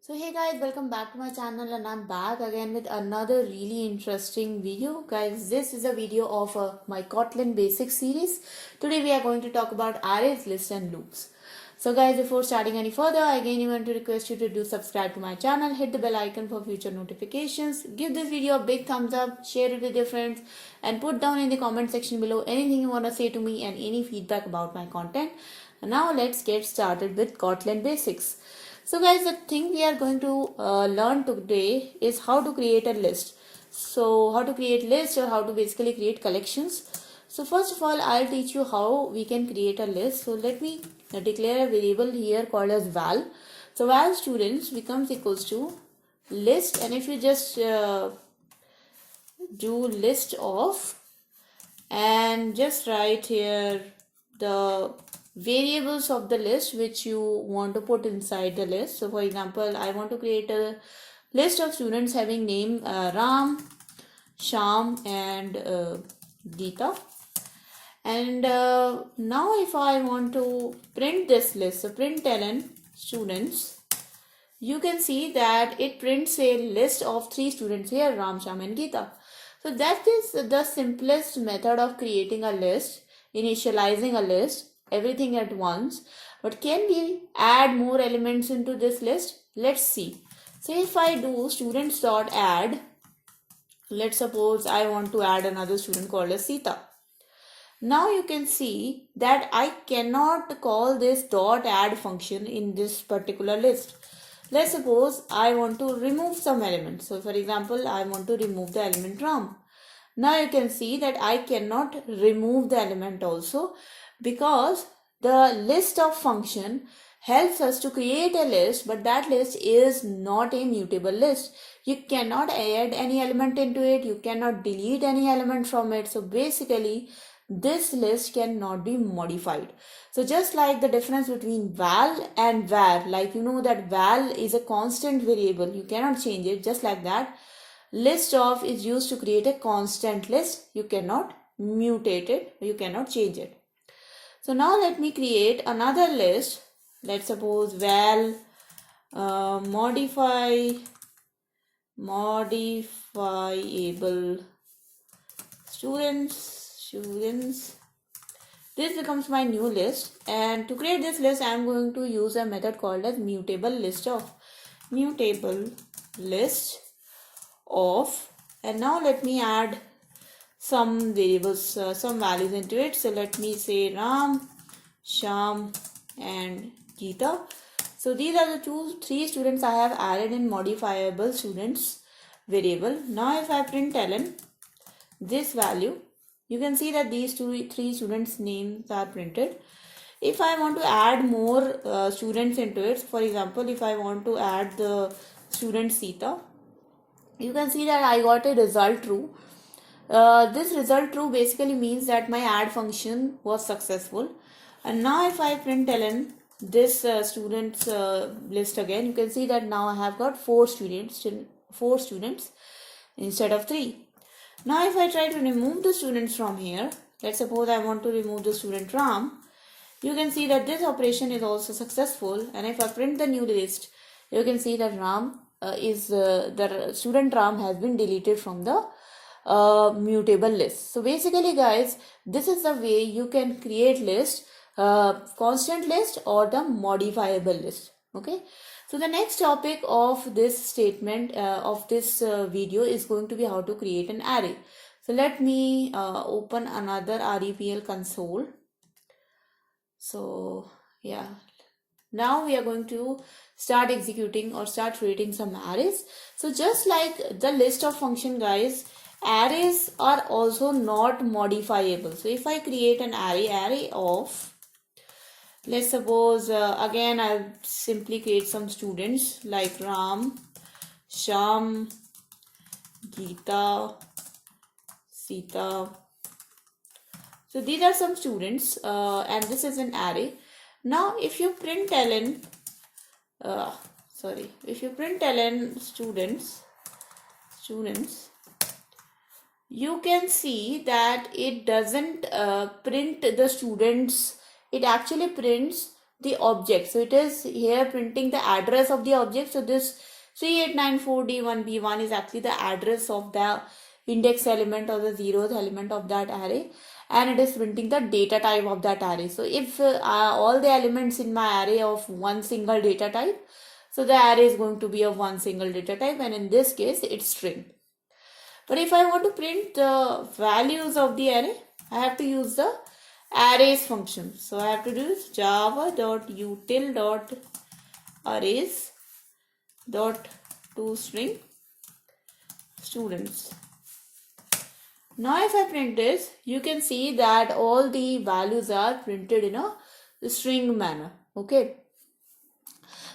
So hey guys, welcome back to my channel and I'm back again with another really interesting video. Guys, this is a video of my Kotlin Basics series. Today we are going to talk about arrays, lists and loops. So guys, before starting any further, again I want to request you to do subscribe to my channel, hit the bell icon for future notifications, give this video a big thumbs up, share it with your friends and put down in the comment section below anything you want to say to me and any feedback about my content. And now let's get started with Kotlin Basics. So guys, the thing we are going to learn today is how to create a list. So how to create lists or how to basically create collections. So first of all, I'll teach you how we can create a list. So let me declare a variable here called as val. So val students becomes equals to list, and if you just do list of and just write here the variables of the list which you want to put inside the list. So for example, I want to create a list of students having name Ram, Sham and Geeta. And now if I want to print this list, so println students, you can see that it prints a list of 3 students here, Ram, Sham and Geeta. So that is the simplest method of creating a list, initializing a list, everything at once. But can we add more elements into this list? Let's see. So if I do students.add, let's suppose I want to add another student called as Sita. Now you can see that I cannot call this dot add function in this particular list. Let's suppose I want to remove some element. So for example, I want to remove the element Ram. Now you can see that I cannot remove the element also, because the list of function helps us to create a list, but that list is not a mutable list. You cannot add any element into it. You cannot delete any element from it. So basically, this list cannot be modified. So just like the difference between val and var, like you know that val is a constant variable, you cannot change it. Just like that, list of is used to create a constant list. You cannot mutate it, you cannot change it. So now let me create another list. Let's suppose val modifiable students. This becomes my new list, and to create this list I am going to use a method called as mutable list of. And now let me add some variables, some values into it. So let me say Ram, Sham and Geeta. So these are the 3 students I have added in modifiable students variable. Now if I println this value, you can see that these 3 students names are printed. If I want to add more students into it, for example, if I want to add the student Sita, you can see that I got a result true. This result true basically means that my add function was successful. And now if I println this students list again, you can see that now I have got 4 students instead of 3. Now if I try to remove the students from here, let's suppose I want to remove the student Ram, you can see that this operation is also successful. And if I print the new list, you can see that the student Ram has been deleted from the mutable list. So basically guys, this is the way you can create list, constant list or the modifiable list. Okay, so the next topic of this statement of this video is going to be how to create an array. So let me open another REPL console. So yeah, now we are going to start executing or start creating some arrays. So just like the list of function guys, arrays are also not modifiable. So if I create an array of, let's suppose again I'll simply create some students like Ram, Sham, Geeta, Sita. So these are some students and this is an array. Now if you println students, you can see that it doesn't print the students. It actually prints the object. So it is here printing the address of the object. So this 3894D1B1 is actually the address of the index element or the 0th element of that array, and it is printing the data type of that array. So if all the elements in my array of one single data type, so the array is going to be of one single data type, and in this case it's string. But if I want to print the values of the array, I have to use the arrays function. So I have to do java.util.arrays.toString students. Now if I print this, you can see that all the values are printed in a string manner. Okay.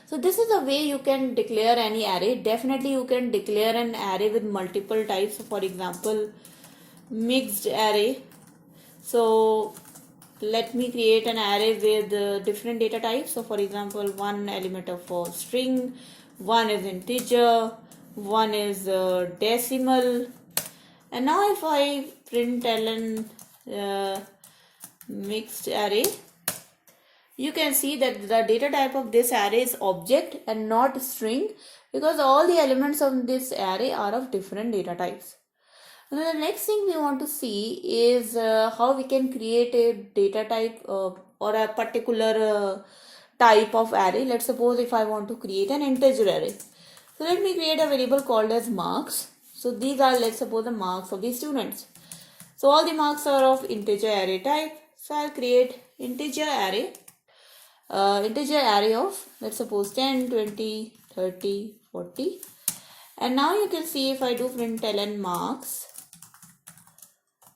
So this is a way you can declare any array. Definitely you can declare an array with multiple types. So for example, mixed array. So let me create an array with different data types. So for example, one element of a string, one is integer, one is decimal. And now if I print ln mixed array, you can see that the data type of this array is object and not string, because all the elements of this array are of different data types. Now the next thing we want to see is how we can create a data type or a particular type of array. Let's suppose if I want to create an integer array. So let me create a variable called as marks. So these are, let's suppose, the marks of the students. So all the marks are of integer array type. So I'll create integer array of, let's suppose, 10, 20, 30, 40. And now you can see if I do print ln marks,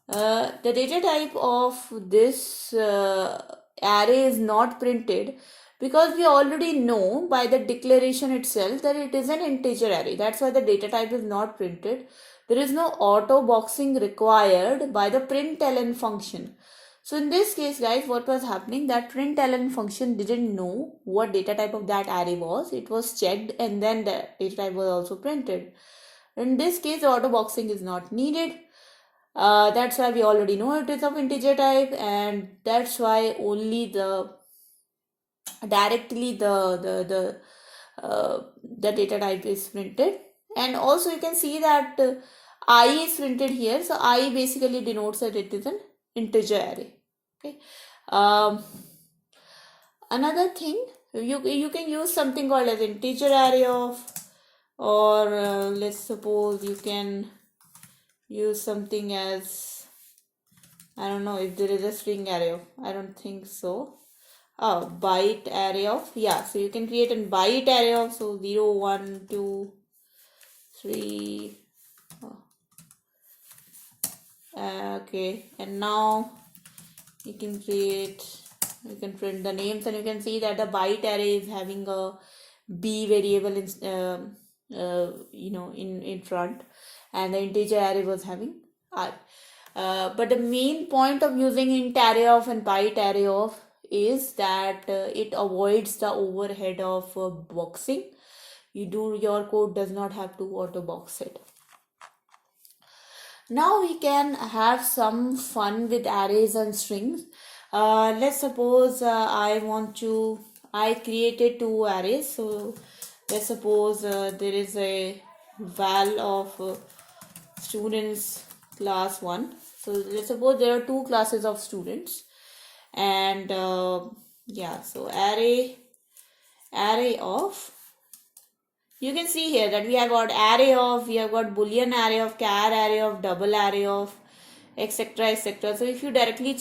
the data type of this array is not printed, because we already know by the declaration itself that it is an integer array. That's why the data type is not printed. There is no auto boxing required by the println function. So in this case, guys, what was happening, that println function didn't know what data type of that array was. It was checked and then the data type was also printed. In this case, auto boxing is not needed. That's why we already know it is of integer type, and that's why only the directly the data type is printed. And also you can see that I is printed here. So I basically denotes that it is an integer array. Okay. Another thing, you can use something called as integer array of, or let's suppose you can use something as, I don't know if there is a string array of, I don't think so. Byte array of, yeah, so you can create a byte array of, so 0, 1, 2, 3. Okay, and now you can print the names, and you can see that the byte array is having a b variable in front, and the integer array was having r. But the main point of using int array of and byte array of is that it avoids the overhead of boxing. Your code does not have to auto box it. Now we can have some fun with arrays and strings. Let's suppose I created two arrays. So let's suppose there is a val of students class 1. So let's suppose there are two classes of students, and so array of, you can see here that we have got array of, we have got boolean array of, char array of, double array of, etc, etc. So if you directly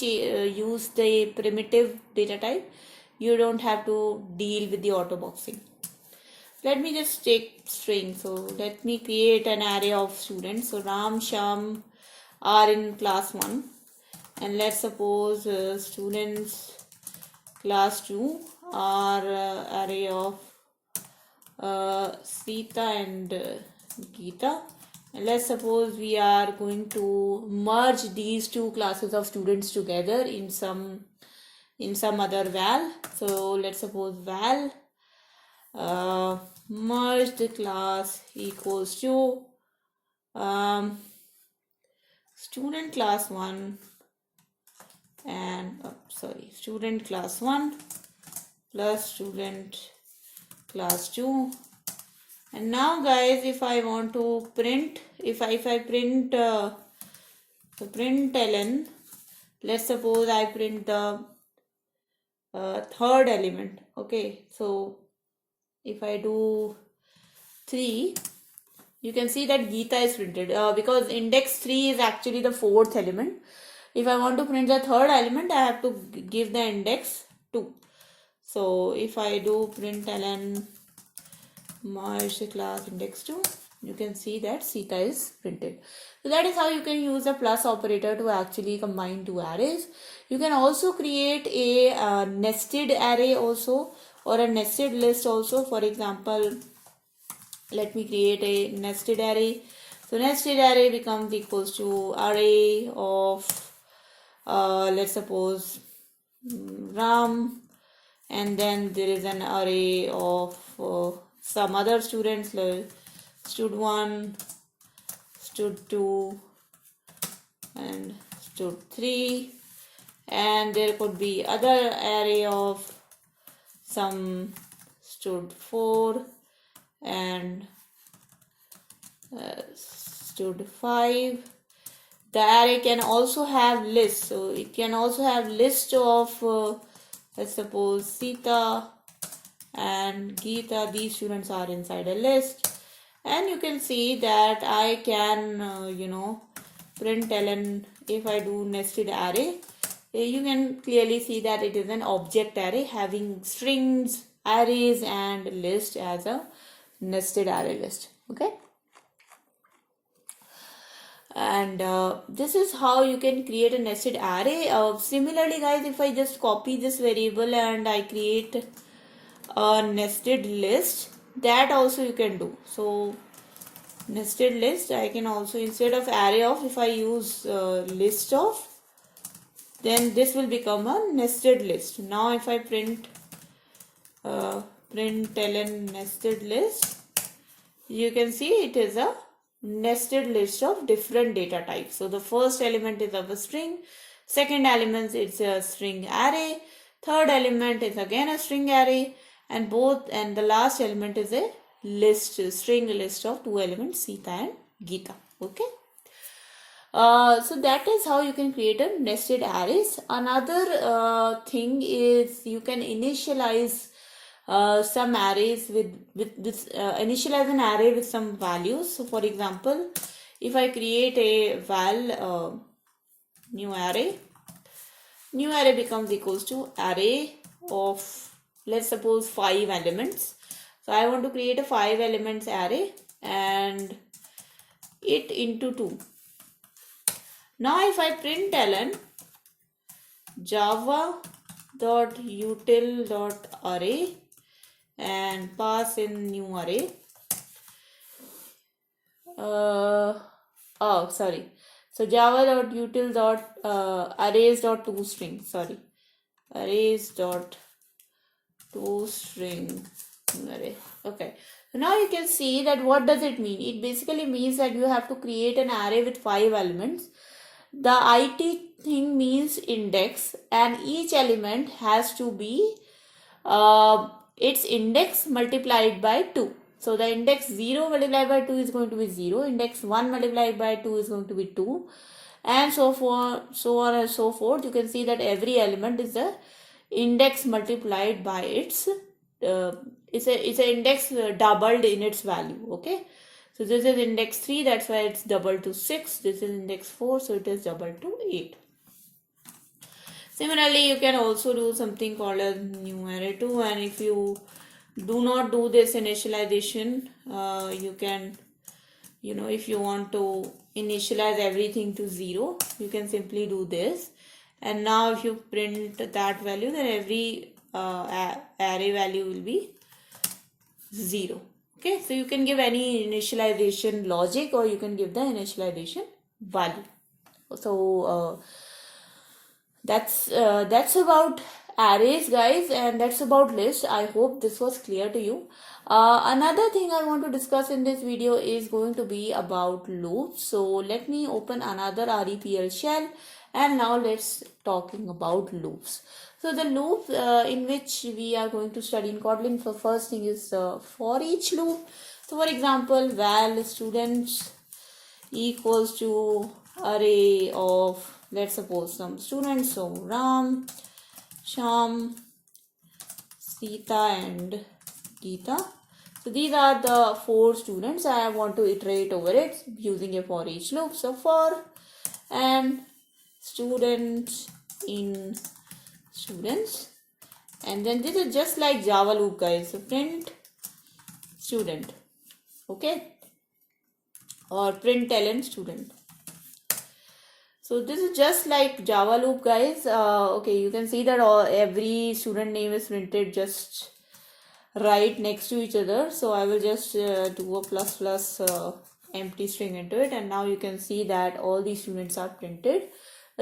use the primitive data type, you don't have to deal with the auto boxing. Let me just take string. So let me create an array of students. So Ram, Sham are in class 1, and let's suppose students class 2 are array of Sita and Geeta. And let's suppose we are going to merge these two classes of students together in some other val. So let's suppose val merged class equals to student class 1 and student class 1 plus student class 2. And now guys, if I want to print, if I print the println, let's suppose I print the third element. Okay, so if I do 3, you can see that Geeta is printed because index 3 is actually the fourth element. If I want to print the third element, I have to give the index 2. So if I do println merge the class index 2, you can see that Sita is printed. So that is how you can use the plus operator to actually combine two arrays. You can also create a nested array also, or a nested list also. For example, let me create a nested array. So nested array becomes equals to array of let's suppose Ram, and then there is an array of some other students like stud1, stud2 and stud3, and there could be other array of some stud4 and stud5. The array can also have lists, so it can also have list of let's suppose Sita and Geeta. These students are inside a list, and you can see that I can println. If I do nested array, you can clearly see that it is an object array having strings, arrays and list as a nested array list. Okay, and this is how you can create a nested array. Similarly guys, if I just copy this variable and I create a nested list, that also you can do. So nested list, I can also, instead of array of, if I use list of, then this will become a nested list. Now if I println nested list, you can see it is a nested list of different data types. So the first element is of a string, second element is a string array, third element is again a string array, and the last element is a list, string list of two elements, Sita and Geeta. Okay. So that is how you can create a nested arrays. Another thing is you can initialize some arrays with this initialize an array with some values. So for example, if I create a val new array becomes equals to array of, let's suppose, 5 elements. So I want to create a 5 elements array and it into 2. Now if I println java.util.array and pass in new array. So java.util.arrays.toString. Arrays.toString array. Okay. So now you can see that what does it mean? It basically means that you have to create an array with 5 elements. The IT thing means index, and each element has to be its index multiplied by 2. So the index 0 multiplied by 2 is going to be 0, index 1 multiplied by 2 is going to be 2, and so on and so forth. You can see that every element is the index multiplied by its it's an index doubled in its value. Okay, so this is index 3, that's why it's double to 6. This is index 4, so it is double to 8. Similarly, you can also do something called as new array 2, and if you do not do this initialization, you can, if you want to initialize everything to 0, you can simply do this. And now if you print that value, then every array value will be 0. Okay, so you can give any initialization logic or you can give the initialization value. So that's about arrays, guys, and that's about list. I hope this was clear to you. Another thing I want to discuss in this video is going to be about loops. So let me open another REPL shell, and now let's talking about loops. So the loop in which we are going to study in Kotlin, for first thing is for each loop. So for example, val students equals to array of, let's suppose, some students. So Ram, Sham, Sita and Geeta. So these are the 4 students. I want to iterate over it using a for each loop. So for and students in students, and then this is just like Java loop, guys. So print student, okay, or println student. So this is just like Java loop, guys. Okay, you can see that every student name is printed just right next to each other. So I will just do a plus plus empty string into it, and now you can see that all these students are printed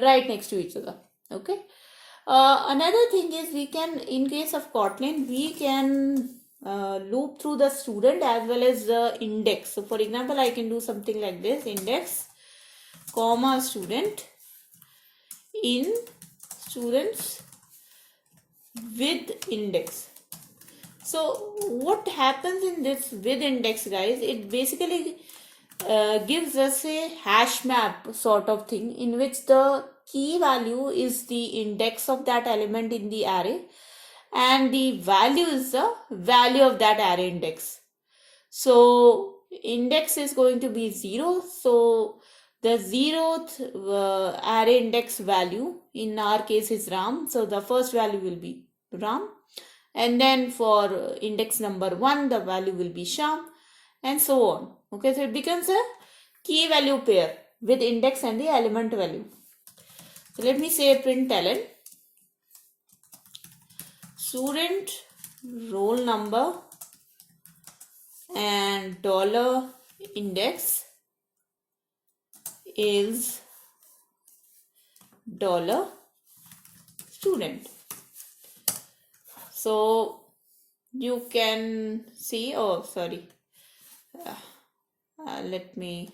right next to each other. Okay. Another thing is, we can, in case of Kotlin, we can loop through the student as well as the index. So for example, I can do something like this: index comma student in students with index. So what happens in this with index, guys? It basically gives us a hash map sort of thing, in which the key value is the index of that element in the array, and the value is the value of that array index. So index is going to be 0. So the 0th array index value in our case is Ram. So the first value will be Ram. And then for index number 1, the value will be Sham, and so on. Okay, so it becomes a key value pair with index and the element value. So let me say println student roll number and dollar index is dollar student. So you can see, let me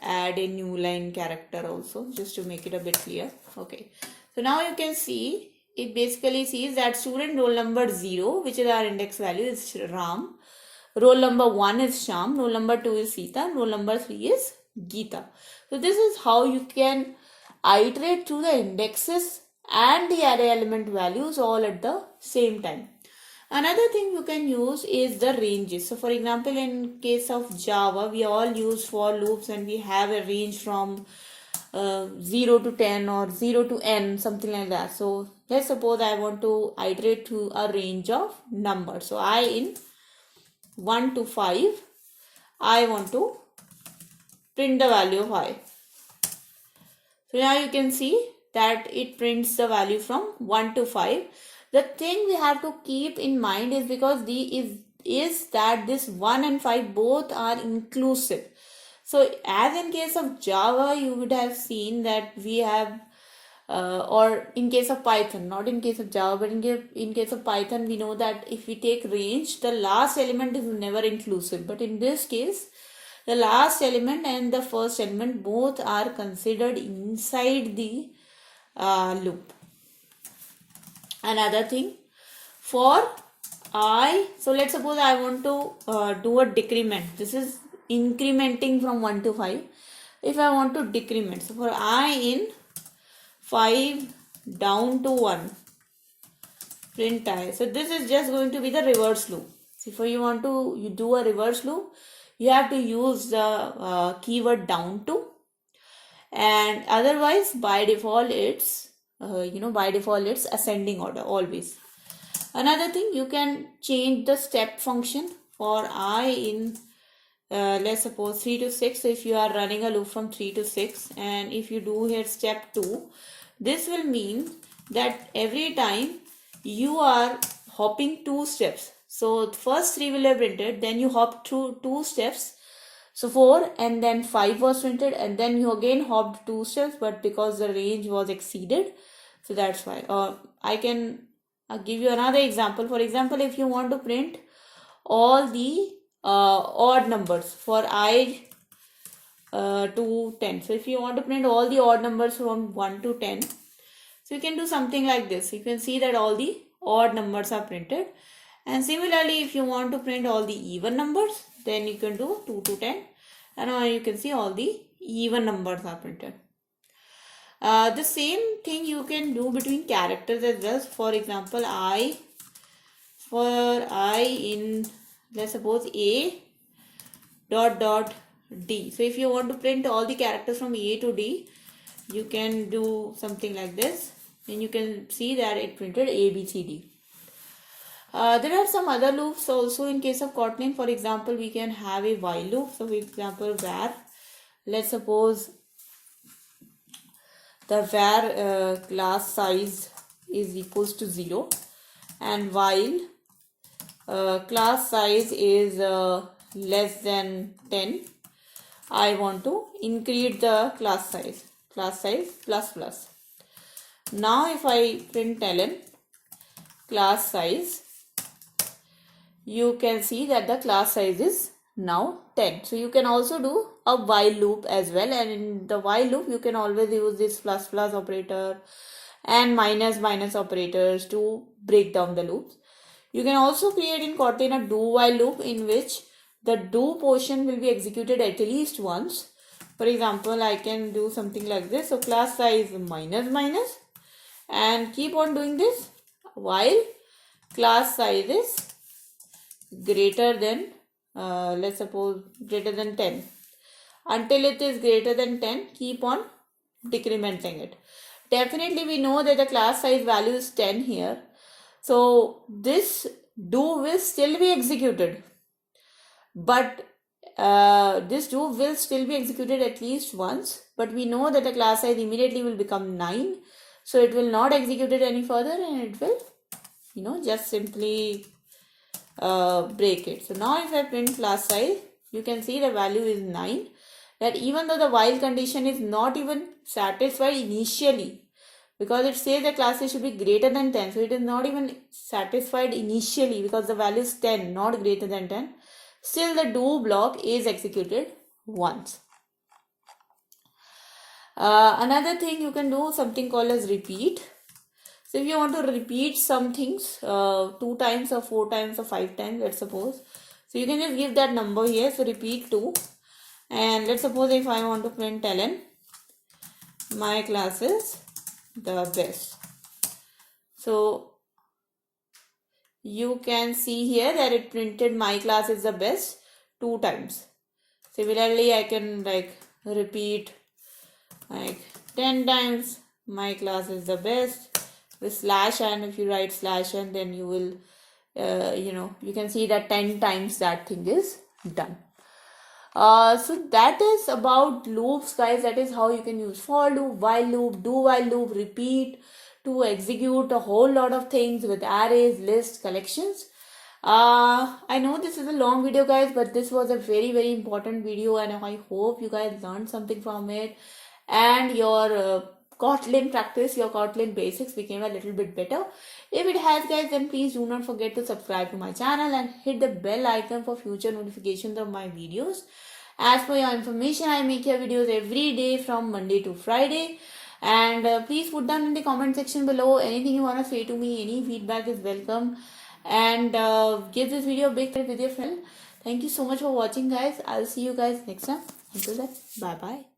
add a new line character also, just to make it a bit clear. Okay, so now you can see it basically sees that student roll number 0, which is our index value, is Ram. Roll number 1 is Sham. Roll number 2 is Sita. Roll number 3 is Geeta. So this is how you can iterate through the indexes and the array element values all at the same time. Another thing you can use is the ranges. So for example, in case of Java, we all use for loops, and we have a range from 0 to 10 or 0 to n, something like that. So let's suppose I want to iterate through a range of numbers. So I in 1 to 5, I want to print the value of I. So now you can see that it prints the value from 1 to 5. The thing we have to keep in mind is, because is that this 1 and 5 both are inclusive. So as in case of Java, you would have seen that we have or in case of Python, not in case of Java, but in case of Python, we know that if we take range, the last element is never inclusive. But in this case, the last element and the first element both are considered inside the loop. Another thing, for I, so let's suppose I want to do a decrement. This is incrementing from 1 to 5. If I want to decrement, so for I in 5 down to 1, print I. So this is just going to be the reverse loop. So if you do a reverse loop, you have to use the keyword down to, and otherwise by default it's it's ascending order always. Another thing, you can change the step function for I in let's suppose 3 to 6. So if you are running a loop from 3 to 6, and if you do here step 2, this will mean that every time you are hopping 2 steps. So first 3 will have printed, then you hop through 2 steps. So 4 and then 5 was printed, and then you again hopped 2 steps, but because the range was exceeded, so that's why. I can give you another example. For example, if you want to print all the odd numbers for I to 10. So if you want to print all the odd numbers from 1 to 10, So you can do something like this. You can see that all the odd numbers are printed. And similarly, if you want to print all the even numbers, then you can do 2 to 10. And now you can see all the even numbers are printed. The same thing you can do between characters as well. For example, I in, let's suppose, A dot dot D. So if you want to print all the characters from A to D, you can do something like this. And you can see that it printed A, B, C, D. There are some other loops also in case of Kotlin. For example, we can have a while loop. So for example, var, let's suppose the var class size is equals to 0, and while class size is less than 10, I want to increase the class size plus plus. Now if I print ln class size, you can see that the class size is now 10. So you can also do a while loop as well, and in the while loop you can always use this plus plus operator and minus minus operators to break down the loops. You can also create in Kotlin a do while loop in which the do portion will be executed at least once. For example, I can do something like this. So class size minus minus, and keep on doing this while class size is greater than let's suppose greater than 10. Until it is greater than 10, keep on decrementing it. Definitely we know that the class size value is 10 here. So this do will still be executed. But this do will still be executed at least once. But we know that the class size immediately will become 9. So it will not execute it any further, and it will, just simply break it. So now if I print class size, you can see the value is 9. That even though the while condition is not even satisfied initially, because it says the class size should be greater than 10. So it is not even satisfied initially because the value is 10, not greater than 10. Still the do block is executed once. Another thing you can do something called as repeat. So if you want to repeat some things 2 times or 4 times or 5 times, let's suppose. So you can just give that number here. So repeat 2. And let's suppose if I want to print ln my class is the best. So you can see here that it printed my class is the best 2 times. Similarly, I can repeat 10 times my class is the best with slash, and if you write slash and then you will you can see that 10 times that thing is done. So that is about loops, guys. That is how you can use for loop, while loop, do while loop, repeat to execute a whole lot of things with arrays, lists, collections. I know this is a long video, guys, but this was a very, very important video, and I hope you guys learned something from it, and your Kotlin practice, your Kotlin basics became a little bit better. If it has, guys, then please do not forget to subscribe to my channel and hit the bell icon for future notifications of my videos. As for your information, I make your videos every day from Monday to Friday. And please put down in the comment section below anything you want to say to me. Any feedback is welcome. And give this video a big thumbs up with your friend. Thank you so much for watching, guys. I'll see you guys next time. Until then, bye-bye.